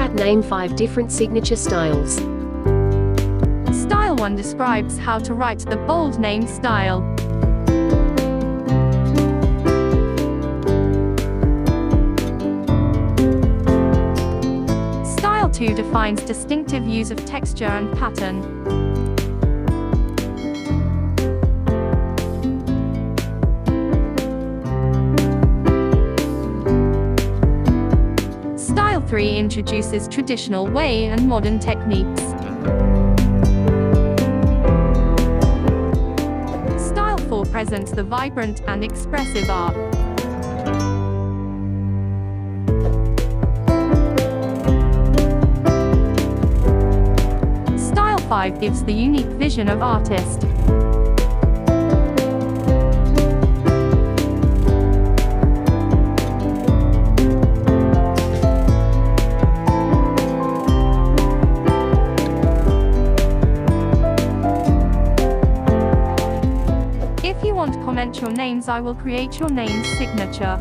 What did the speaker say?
Seerat name 5 different signature styles. Style 1 describes how to write the bold name style. Style 2 defines distinctive use of texture and pattern. Style 3 introduces traditional way and modern techniques. Style 4 presents the vibrant and expressive art. Style 5 gives the unique vision of artist. If you want to comment your names, I will create your name's signature.